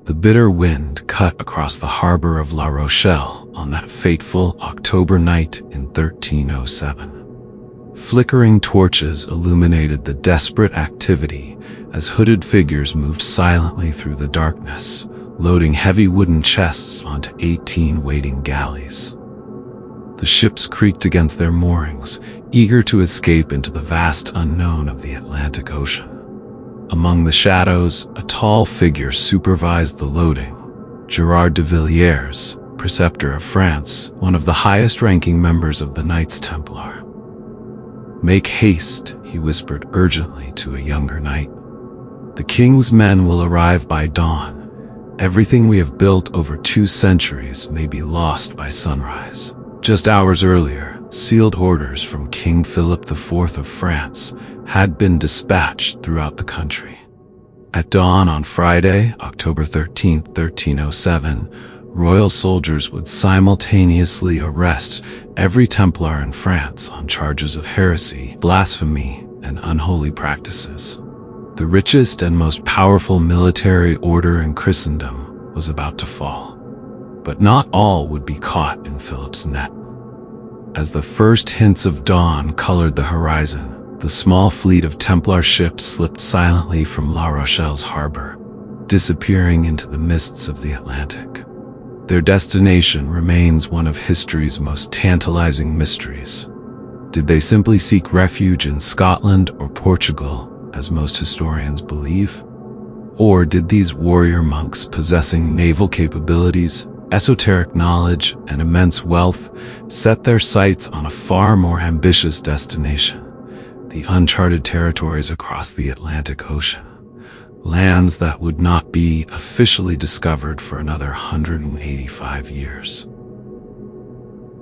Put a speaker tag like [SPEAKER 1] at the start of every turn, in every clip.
[SPEAKER 1] The bitter wind cut across the harbor of La Rochelle on that fateful October night in 1307. Flickering torches illuminated the desperate activity as hooded figures moved silently through the darkness, loading heavy wooden chests onto 18 waiting galleys. The ships creaked against their moorings, eager to escape into the vast unknown of the Atlantic Ocean. Among the shadows, a tall figure supervised the loading. Gerard de Villiers, preceptor of France, one of the highest-ranking members of the Knights Templar. "Make haste," he whispered urgently to a younger knight. "The king's men will arrive by dawn. Everything we have built over 2 centuries may be lost by sunrise." Just hours earlier, sealed orders from King Philip IV of France had been dispatched throughout the country. At dawn on Friday, October 13, 1307, royal soldiers would simultaneously arrest every Templar in France on charges of heresy, blasphemy, and unholy practices. The richest and most powerful military order in Christendom was about to fall. But not all would be caught in Philip's net. As the first hints of dawn colored the horizon, the small fleet of Templar ships slipped silently from La Rochelle's harbor, disappearing into the mists of the Atlantic. Their destination remains one of history's most tantalizing mysteries. Did they simply seek refuge in Scotland or Portugal, as most historians believe? Or did these warrior monks possessing naval capabilities, esoteric knowledge, and immense wealth set their sights on a far more ambitious destination, the uncharted territories across the Atlantic Ocean? Lands that would not be officially discovered for another 185 years.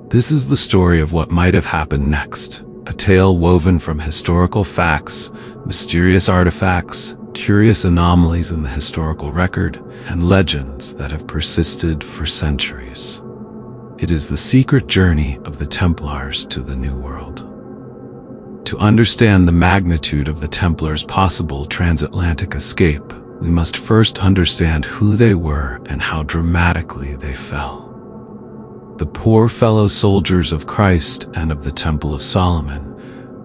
[SPEAKER 1] This is the story of what might have happened next, a tale woven from historical facts, mysterious artifacts, curious anomalies in the historical record, and legends that have persisted for centuries. It is the secret journey of the Templars to the New World. To understand the magnitude of the Templars' possible transatlantic escape, we must first understand who they were and how dramatically they fell. The poor fellow soldiers of Christ and of the Temple of Solomon,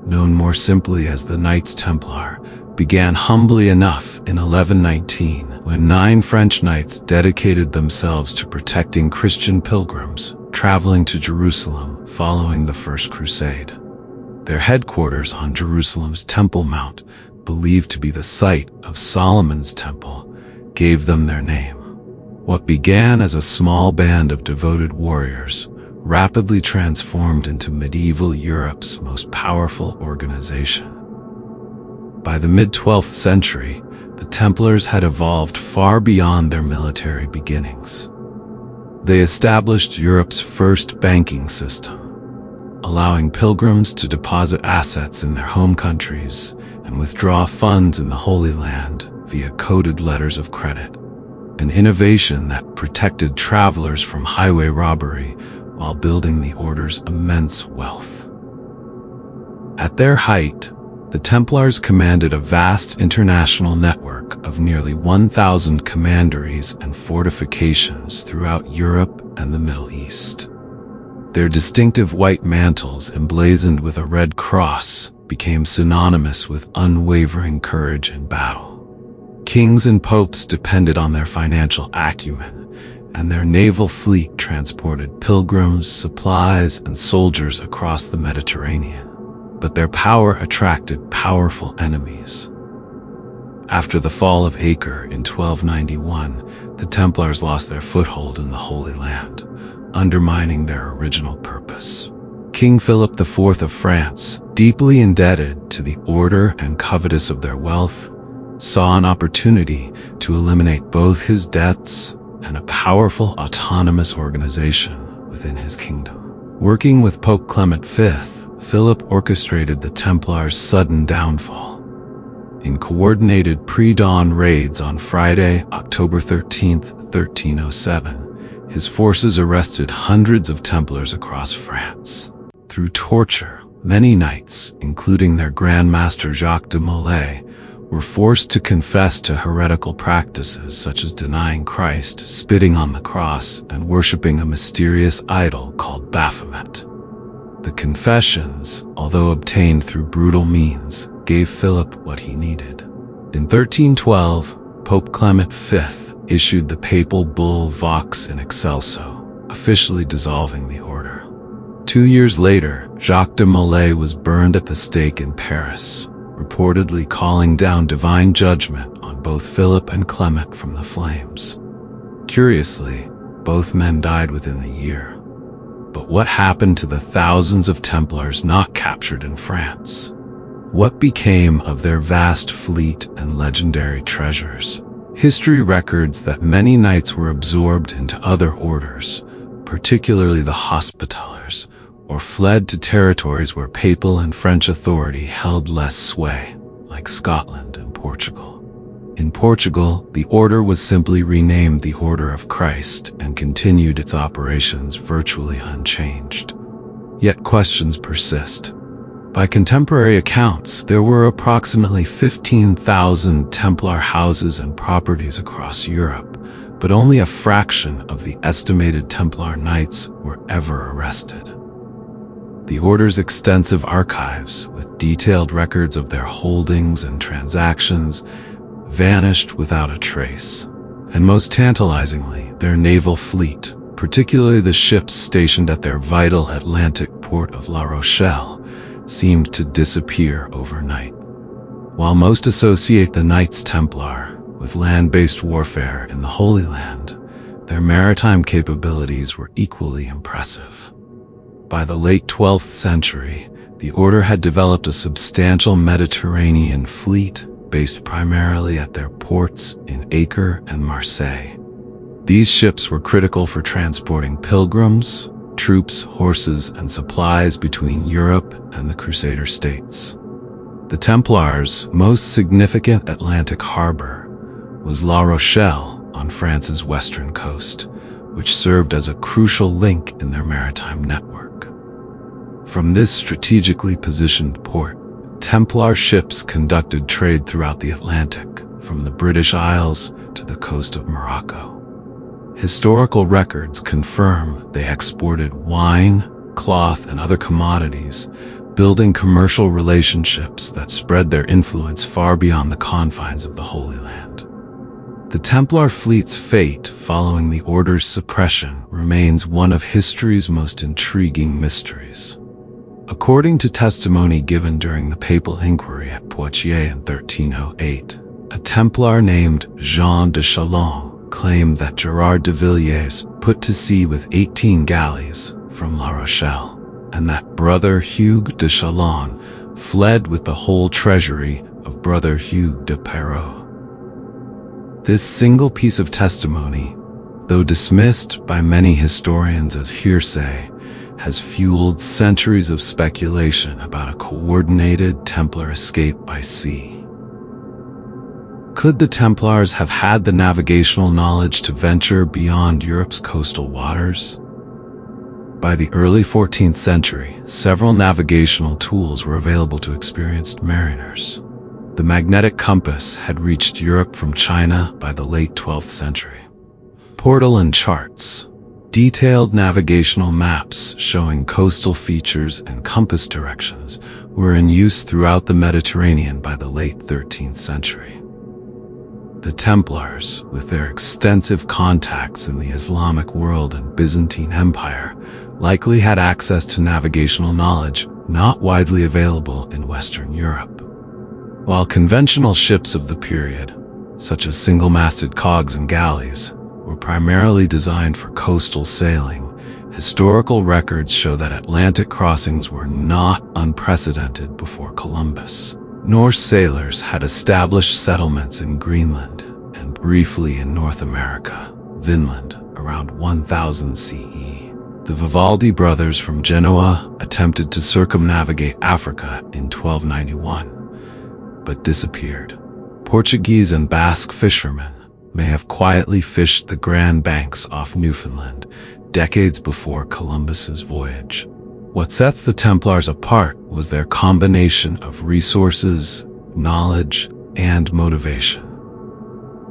[SPEAKER 1] known more simply as the Knights Templar, began humbly enough in 1119 when 9 French knights dedicated themselves to protecting Christian pilgrims traveling to Jerusalem following the First Crusade. Their headquarters on Jerusalem's Temple Mount, believed to be the site of Solomon's temple, gave them their name. What began as a small band of devoted warriors rapidly transformed into medieval Europe's most powerful organization. By the mid-12th century, the Templars had evolved far beyond their military beginnings. They established Europe's first banking system, allowing pilgrims to deposit assets in their home countries and withdraw funds in the Holy Land via coded letters of credit, an innovation that protected travelers from highway robbery while building the order's immense wealth. At their height, the Templars commanded a vast international network of nearly 1,000 commanderies and fortifications throughout Europe and the Middle East. Their distinctive white mantles emblazoned with a red cross became synonymous with unwavering courage in battle. Kings and popes depended on their financial acumen, and their naval fleet transported pilgrims, supplies, and soldiers across the Mediterranean. But their power attracted powerful enemies. After the fall of Acre in 1291, the Templars lost their foothold in the Holy Land, undermining their original purpose. King Philip IV of France, deeply indebted to the order and covetous of their wealth, saw an opportunity to eliminate both his debts and a powerful autonomous organization within his kingdom. Working with Pope Clement V, Philip orchestrated the Templars' sudden downfall. In coordinated pre-dawn raids on Friday, October 13, 1307, his forces arrested hundreds of Templars across France. Through torture, many knights, including their Grand Master Jacques de Molay, were forced to confess to heretical practices such as denying Christ, spitting on the cross, and worshipping a mysterious idol called Baphomet. The confessions, although obtained through brutal means, gave Philip what he needed. In 1312, Pope Clement V issued the papal bull Vox in Excelso, officially dissolving the order. 2 years later, Jacques de Molay was burned at the stake in Paris, reportedly calling down divine judgment on both Philip and Clement from the flames. Curiously, both men died within the year. But what happened to the thousands of Templars not captured in France? What became of their vast fleet and legendary treasures? History records that many knights were absorbed into other orders, particularly the Hospitallers, or fled to territories where papal and French authority held less sway, like Scotland and Portugal. In Portugal, the order was simply renamed the Order of Christ and continued its operations virtually unchanged. Yet questions persist. By contemporary accounts, there were approximately 15,000 Templar houses and properties across Europe, but only a fraction of the estimated Templar knights were ever arrested. The order's extensive archives, with detailed records of their holdings and transactions, vanished without a trace. And most tantalizingly, their naval fleet, particularly the ships stationed at their vital Atlantic port of La Rochelle, seemed to disappear overnight. While most associate the Knights Templar with land-based warfare in the Holy Land, their maritime capabilities were equally impressive. By the late 12th century, the order had developed a substantial Mediterranean fleet based primarily at their ports in Acre and Marseille. These ships were critical for transporting pilgrims, troops, horses, and supplies between Europe and the Crusader states. The Templars' most significant Atlantic harbor was La Rochelle on France's western coast, which served as a crucial link in their maritime network. From this strategically positioned port, Templar ships conducted trade throughout the Atlantic, from the British Isles to the coast of Morocco. Historical records confirm they exported wine, cloth, and other commodities, building commercial relationships that spread their influence far beyond the confines of the Holy Land. The Templar fleet's fate following the order's suppression remains one of history's most intriguing mysteries. According to testimony given during the papal inquiry at Poitiers in 1308, a Templar named Jean de Chalon claimed that Gerard de Villiers put to sea with 18 galleys from La Rochelle, and that brother Hugues de Chalon fled with the whole treasury of brother Hugues de Perrot. This single piece of testimony, though dismissed by many historians as hearsay, has fueled centuries of speculation about a coordinated Templar escape by sea. Could the Templars have had the navigational knowledge to venture beyond Europe's coastal waters? By the early 14th century, several navigational tools were available to experienced mariners. The magnetic compass had reached Europe from China by the late 12th century. Portal and charts, detailed navigational maps showing coastal features and compass directions, were in use throughout the Mediterranean by the late 13th century. The Templars, with their extensive contacts in the Islamic world and Byzantine Empire, likely had access to navigational knowledge not widely available in Western Europe. While conventional ships of the period, such as single-masted cogs and galleys, were primarily designed for coastal sailing, historical records show that Atlantic crossings were not unprecedented before Columbus. Norse sailors had established settlements in Greenland and briefly in North America, Vinland, around 1000 CE. The Vivaldi brothers from Genoa attempted to circumnavigate Africa in 1291, but disappeared. Portuguese and Basque fishermen may have quietly fished the Grand Banks off Newfoundland decades before Columbus's voyage. What sets the Templars apart was their combination of resources, knowledge, and motivation.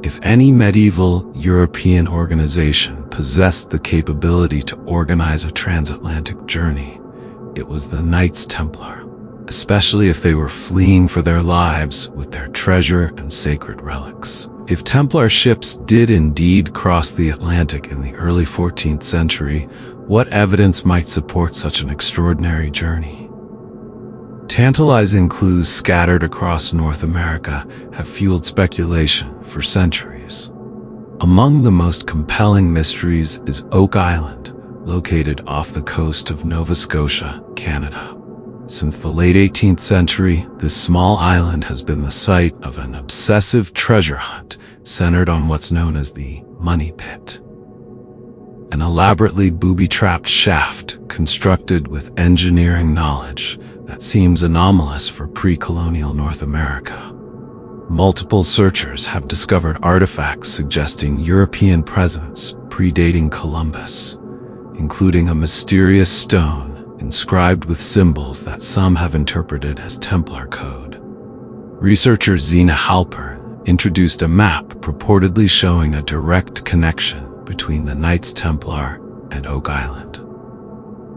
[SPEAKER 1] If any medieval European organization possessed the capability to organize a transatlantic journey, it was the Knights Templar, especially if they were fleeing for their lives with their treasure and sacred relics. If Templar ships did indeed cross the Atlantic in the early 14th century, what evidence might support such an extraordinary journey? Tantalizing clues scattered across North America have fueled speculation for centuries. Among the most compelling mysteries is Oak Island, located off the coast of Nova Scotia, Canada. Since the late 18th century, this small island has been the site of an obsessive treasure hunt centered on what's known as the Money Pit, an elaborately booby-trapped shaft constructed with engineering knowledge that seems anomalous for pre-colonial North America. Multiple searchers have discovered artifacts suggesting European presence predating Columbus, including a mysterious stone inscribed with symbols that some have interpreted as Templar code. Researcher Zena Halper introduced a map purportedly showing a direct connection between the Knights Templar and Oak Island.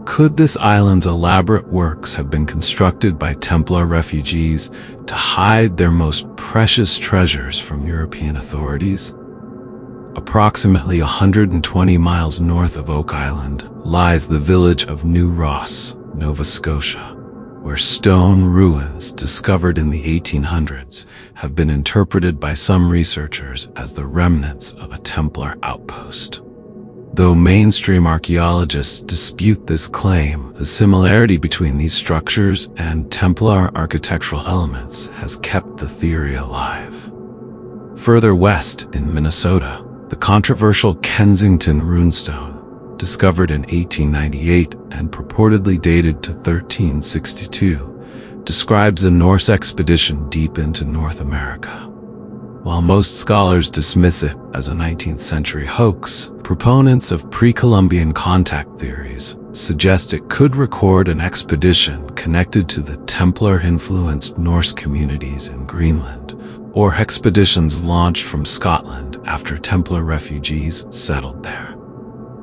[SPEAKER 1] Could this island's elaborate works have been constructed by Templar refugees to hide their most precious treasures from European authorities? Approximately 120 miles north of Oak Island lies the village of New Ross, Nova Scotia, where stone ruins discovered in the 1800s have been interpreted by some researchers as the remnants of a Templar outpost. Though mainstream archaeologists dispute this claim, the similarity between these structures and Templar architectural elements has kept the theory alive. Further west in Minnesota, the controversial Kensington runestone, discovered in 1898 and purportedly dated to 1362, describes a Norse expedition deep into North America. While most scholars dismiss it as a 19th century hoax, proponents of pre-Columbian contact theories suggest it could record an expedition connected to the Templar-influenced Norse communities in Greenland, or expeditions launched from Scotland after Templar refugees settled there.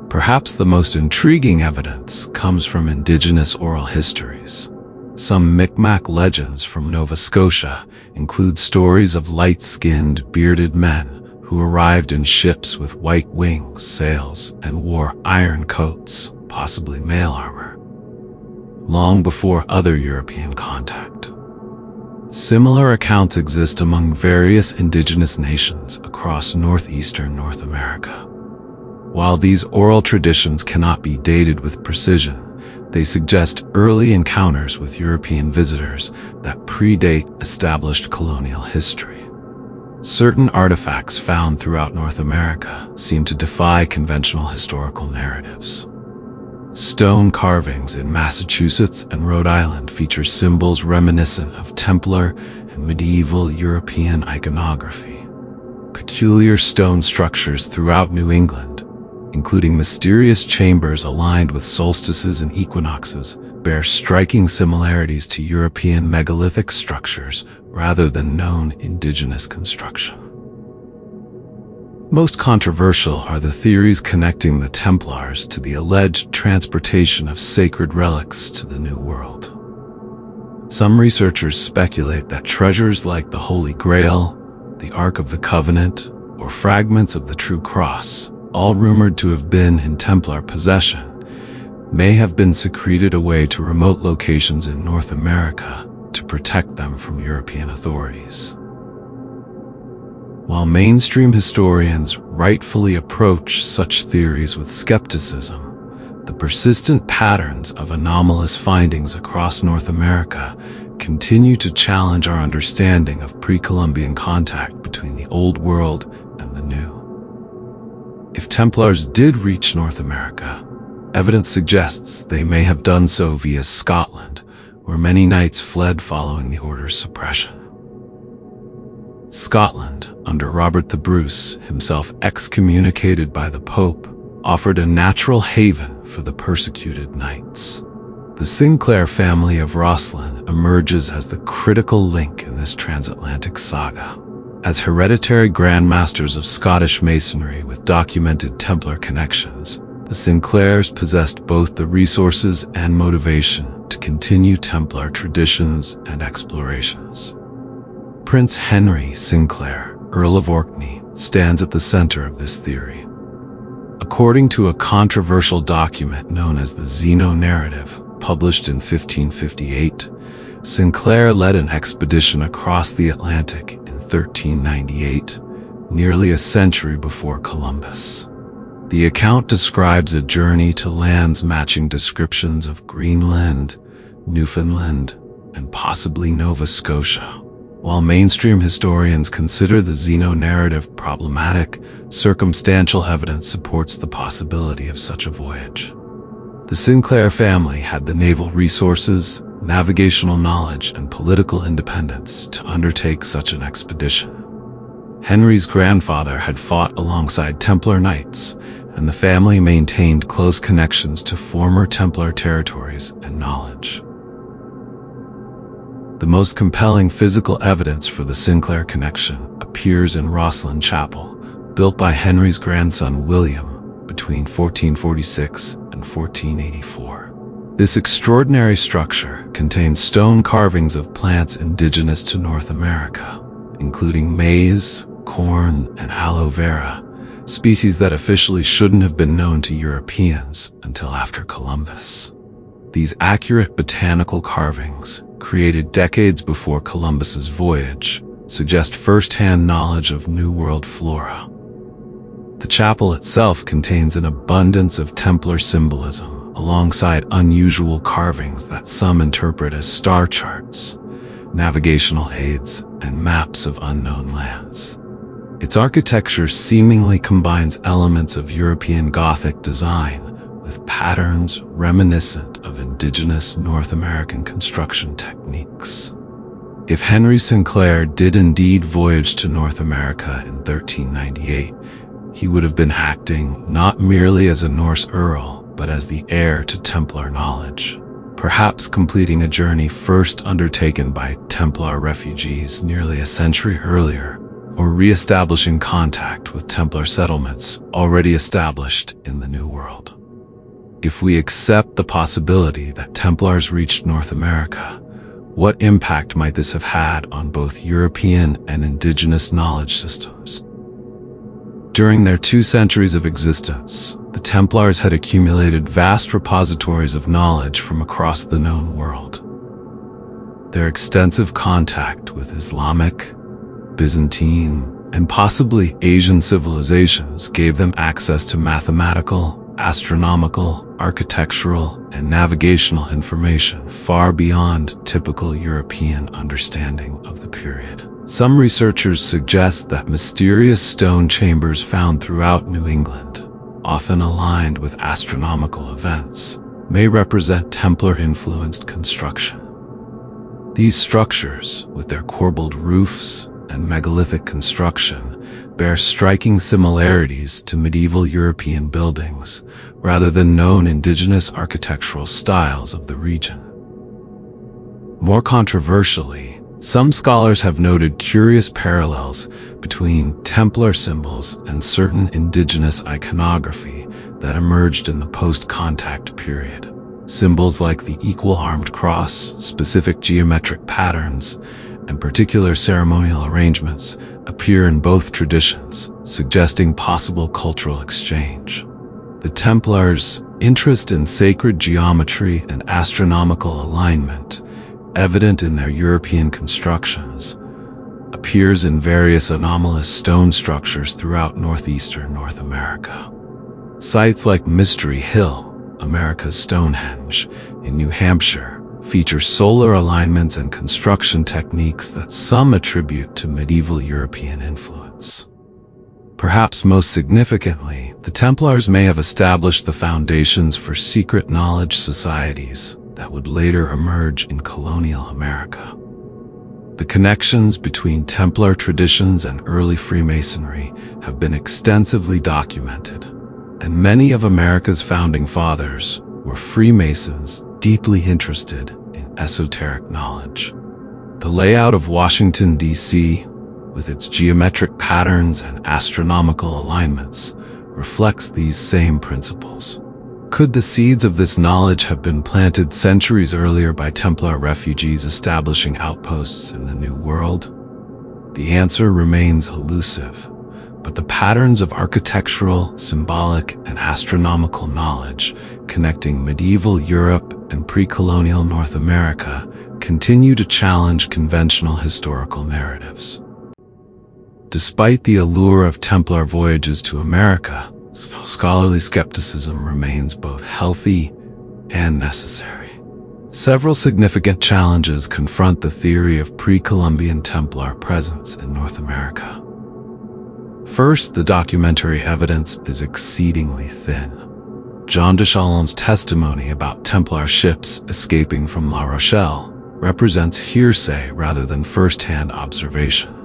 [SPEAKER 1] Perhaps the most intriguing evidence comes from indigenous oral histories. Some Micmac legends from Nova Scotia include stories of light-skinned, bearded men who arrived in ships with white wings, sails, and wore iron coats, possibly mail armor, long before other European contact. Similar accounts exist among various indigenous nations across northeastern North America. While these oral traditions cannot be dated with precision, they suggest early encounters with European visitors that predate established colonial history. Certain artifacts found throughout North America seem to defy conventional historical narratives. Stone carvings in Massachusetts and Rhode Island feature symbols reminiscent of Templar and medieval European iconography. Peculiar stone structures throughout New England, including mysterious chambers aligned with solstices and equinoxes, bear striking similarities to European megalithic structures rather than known indigenous construction. Most controversial are the theories connecting the Templars to the alleged transportation of sacred relics to the New World. Some researchers speculate that treasures like the Holy Grail, the Ark of the Covenant, or fragments of the True Cross, all rumored to have been in Templar possession, may have been secreted away to remote locations in North America to protect them from European authorities. While mainstream historians rightfully approach such theories with skepticism, the persistent patterns of anomalous findings across North America continue to challenge our understanding of pre-Columbian contact between the Old World and the New. If Templars did reach North America, evidence suggests they may have done so via Scotland, where many knights fled following the order's suppression. Scotland, under Robert the Bruce, himself excommunicated by the Pope, offered a natural haven for the persecuted knights. The Sinclair family of Rosslyn emerges as the critical link in this transatlantic saga. As hereditary grandmasters of Scottish Masonry with documented Templar connections, the Sinclairs possessed both the resources and motivation to continue Templar traditions and explorations. Prince Henry Sinclair, Earl of Orkney, stands at the center of this theory. According to a controversial document known as the Zeno Narrative, published in 1558, Sinclair led an expedition across the Atlantic in 1398, nearly a century before Columbus. The account describes a journey to lands matching descriptions of Greenland, Newfoundland, and possibly Nova Scotia. While mainstream historians consider the Zeno narrative problematic, circumstantial evidence supports the possibility of such a voyage. The Sinclair family had the naval resources, navigational knowledge, and political independence to undertake such an expedition. Henry's grandfather had fought alongside Templar knights, and the family maintained close connections to former Templar territories and knowledge. The most compelling physical evidence for the Sinclair connection appears in Rosslyn Chapel, built by Henry's grandson William between 1446 and 1484. This extraordinary structure contains stone carvings of plants indigenous to North America, including maize, corn, and aloe vera, species that officially shouldn't have been known to Europeans until after Columbus. These accurate botanical carvings, created decades before Columbus's voyage, suggest first-hand knowledge of New World flora. The chapel itself contains an abundance of Templar symbolism, alongside unusual carvings that some interpret as star charts, navigational aids, and maps of unknown lands. Its architecture seemingly combines elements of European Gothic design with patterns reminiscent of indigenous North American construction techniques. If Henry Sinclair did indeed voyage to North America in 1398, he would have been acting not merely as a Norse earl, but as the heir to Templar knowledge, perhaps completing a journey first undertaken by Templar refugees nearly a century earlier, or re-establishing contact with Templar settlements already established in the New World. If we accept the possibility that Templars reached North America, what impact might this have had on both European and indigenous knowledge systems? During their 2 centuries of existence, the Templars had accumulated vast repositories of knowledge from across the known world. Their extensive contact with Islamic, Byzantine, and possibly Asian civilizations gave them access to mathematical, astronomical, architectural, and navigational information far beyond typical European understanding of the period. Some researchers suggest that mysterious stone chambers found throughout New England, often aligned with astronomical events, may represent Templar-influenced construction. These structures, with their corbelled roofs and megalithic construction, bear striking similarities to medieval European buildings, rather than known indigenous architectural styles of the region. More controversially, some scholars have noted curious parallels between Templar symbols and certain indigenous iconography that emerged in the post-contact period. Symbols like the equal-armed cross, specific geometric patterns, and particular ceremonial arrangements appear in both traditions, suggesting possible cultural exchange. The Templars' interest in sacred geometry and astronomical alignment, evident in their European constructions, appears in various anomalous stone structures throughout northeastern North America. Sites like Mystery Hill, America's Stonehenge, in New Hampshire, feature solar alignments and construction techniques that some attribute to medieval European influence. Perhaps most significantly, the Templars may have established the foundations for secret knowledge societies that would later emerge in colonial America. The connections between Templar traditions and early Freemasonry have been extensively documented, and many of America's founding fathers were Freemasons deeply interested in esoteric knowledge. The layout of Washington, D.C., with its geometric patterns and astronomical alignments, reflects these same principles. Could the seeds of this knowledge have been planted centuries earlier by Templar refugees establishing outposts in the New World? The answer remains elusive, but the patterns of architectural, symbolic, and astronomical knowledge connecting medieval Europe and pre-colonial North America continue to challenge conventional historical narratives. Despite the allure of Templar voyages to America, scholarly skepticism remains both healthy and necessary. Several significant challenges confront the theory of pre-Columbian Templar presence in North America. First, the documentary evidence is exceedingly thin. Jean de Chalon's testimony about Templar ships escaping from La Rochelle represents hearsay rather than first-hand observation.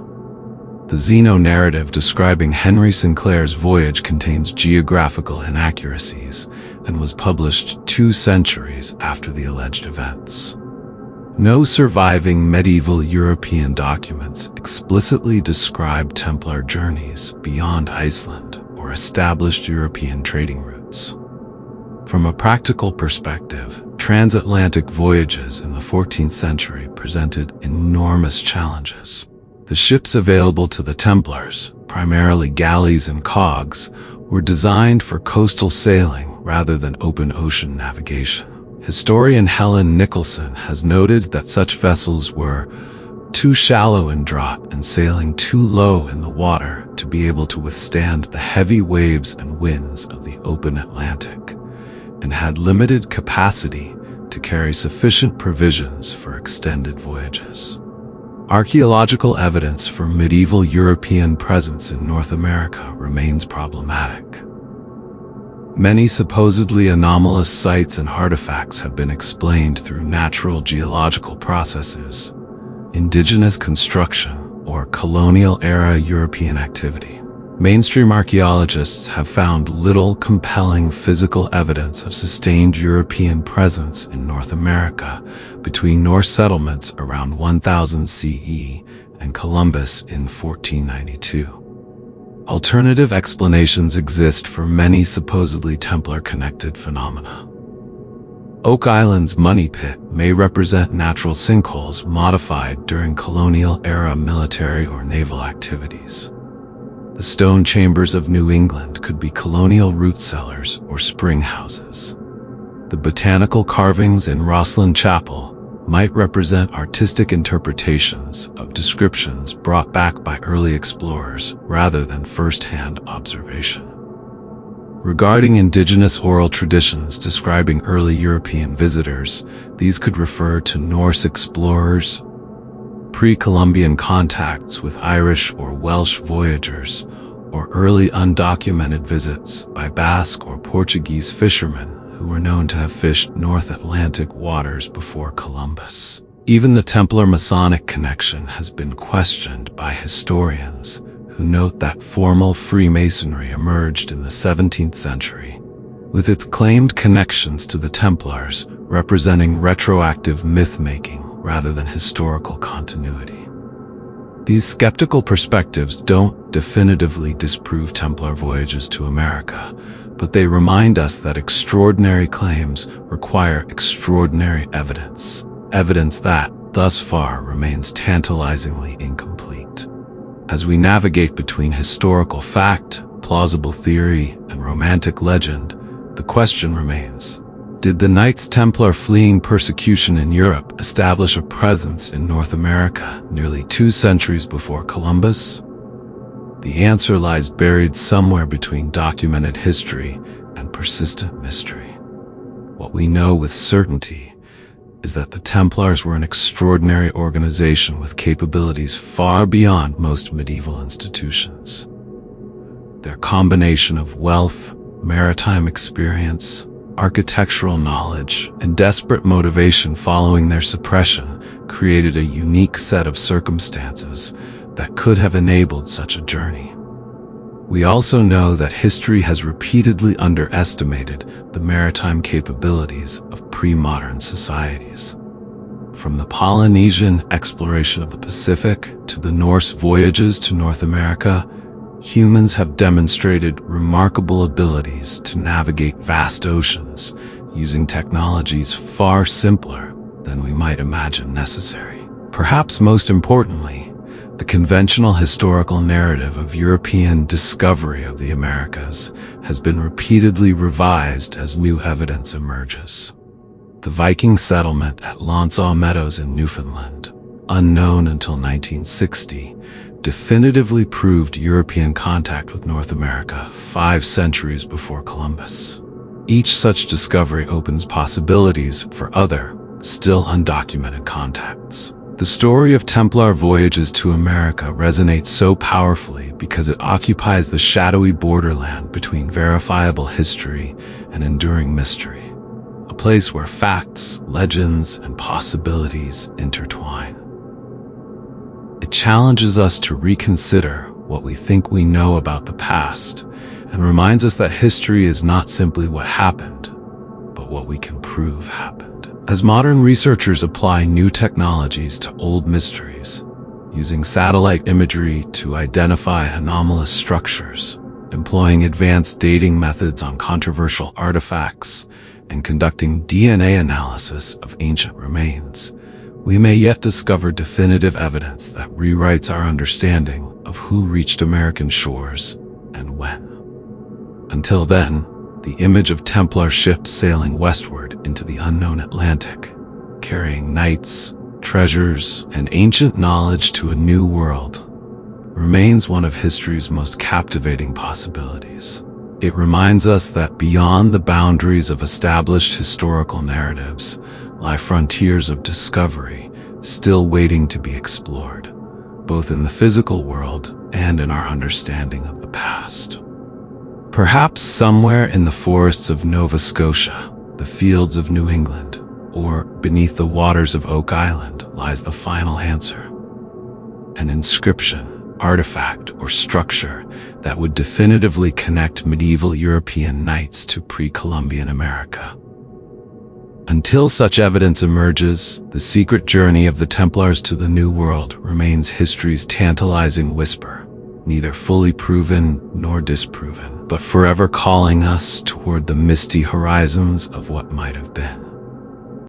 [SPEAKER 1] The Zeno narrative describing Henry Sinclair's voyage contains geographical inaccuracies and was published 2 centuries after the alleged events. No surviving medieval European documents explicitly describe Templar journeys beyond Iceland or established European trading routes. From a practical perspective, transatlantic voyages in the 14th century presented enormous challenges. The ships available to the Templars, primarily galleys and cogs, were designed for coastal sailing rather than open ocean navigation. Historian Helen Nicholson has noted that such vessels were too shallow in draught and sailing too low in the water to be able to withstand the heavy waves and winds of the open Atlantic, and had limited capacity to carry sufficient provisions for extended voyages. Archaeological evidence for medieval European presence in North America remains problematic. Many supposedly anomalous sites and artifacts have been explained through natural geological processes, indigenous construction, or colonial-era European activity. Mainstream archaeologists have found little compelling physical evidence of sustained European presence in North America between Norse settlements around 1000 CE and Columbus in 1492. Alternative explanations exist for many supposedly Templar-connected phenomena. Oak Island's money pit may represent natural sinkholes modified during colonial-era military or naval activities. The stone chambers of New England could be colonial root cellars or spring houses. The botanical carvings in Rosslyn Chapel might represent artistic interpretations of descriptions brought back by early explorers rather than first-hand observation. Regarding indigenous oral traditions describing early European visitors, these could refer to Norse explorers, pre-Columbian contacts with Irish or Welsh voyagers, or early undocumented visits by Basque or Portuguese fishermen who were known to have fished North Atlantic waters before Columbus. Even the Templar Masonic connection has been questioned by historians who note that formal Freemasonry emerged in the 17th century, with its claimed connections to the Templars representing retroactive myth-making rather than historical continuity. These skeptical perspectives don't definitively disprove Templar voyages to America, but they remind us that extraordinary claims require extraordinary evidence, evidence that, thus far, remains tantalizingly incomplete. As we navigate between historical fact, plausible theory, and romantic legend, the question remains: did the Knights Templar fleeing persecution in Europe establish a presence in North America nearly 2 centuries before Columbus? The answer lies buried somewhere between documented history and persistent mystery. What we know with certainty is that the Templars were an extraordinary organization with capabilities far beyond most medieval institutions. Their combination of wealth, maritime experience, architectural knowledge, and desperate motivation following their suppression created a unique set of circumstances that could have enabled such a journey. We also know that history has repeatedly underestimated the maritime capabilities of pre-modern societies. From the Polynesian exploration of the Pacific to the Norse voyages to North America, humans have demonstrated remarkable abilities to navigate vast oceans using technologies far simpler than we might imagine necessary. Perhaps most importantly, the conventional historical narrative of European discovery of the Americas has been repeatedly revised as new evidence emerges. The Viking settlement at Lonsau Meadows in Newfoundland, unknown until 1960, definitively proved European contact with North America 5 centuries before Columbus. Each such discovery opens possibilities for other, still undocumented contacts. The story of Templar voyages to America resonates so powerfully because it occupies the shadowy borderland between verifiable history and enduring mystery. A place where facts, legends, and possibilities intertwine. It challenges us to reconsider what we think we know about the past and reminds us that history is not simply what happened, but what we can prove happened. As modern researchers apply new technologies to old mysteries, using satellite imagery to identify anomalous structures, employing advanced dating methods on controversial artifacts, and conducting DNA analysis of ancient remains, we may yet discover definitive evidence that rewrites our understanding of who reached American shores and when. Until then, the image of Templar ships sailing westward into the unknown Atlantic, carrying knights, treasures, and ancient knowledge to a new world, remains one of history's most captivating possibilities. It reminds us that beyond the boundaries of established historical narratives lie frontiers of discovery still waiting to be explored, both in the physical world and in our understanding of the past. Perhaps somewhere in the forests of Nova Scotia, the fields of New England, or beneath the waters of Oak Island lies the final answer. An inscription, artifact, or structure that would definitively connect medieval European knights to pre-Columbian America. Until such evidence emerges, the secret journey of the Templars to the New World remains history's tantalizing whisper, neither fully proven nor disproven, but forever calling us toward the misty horizons of what might have been.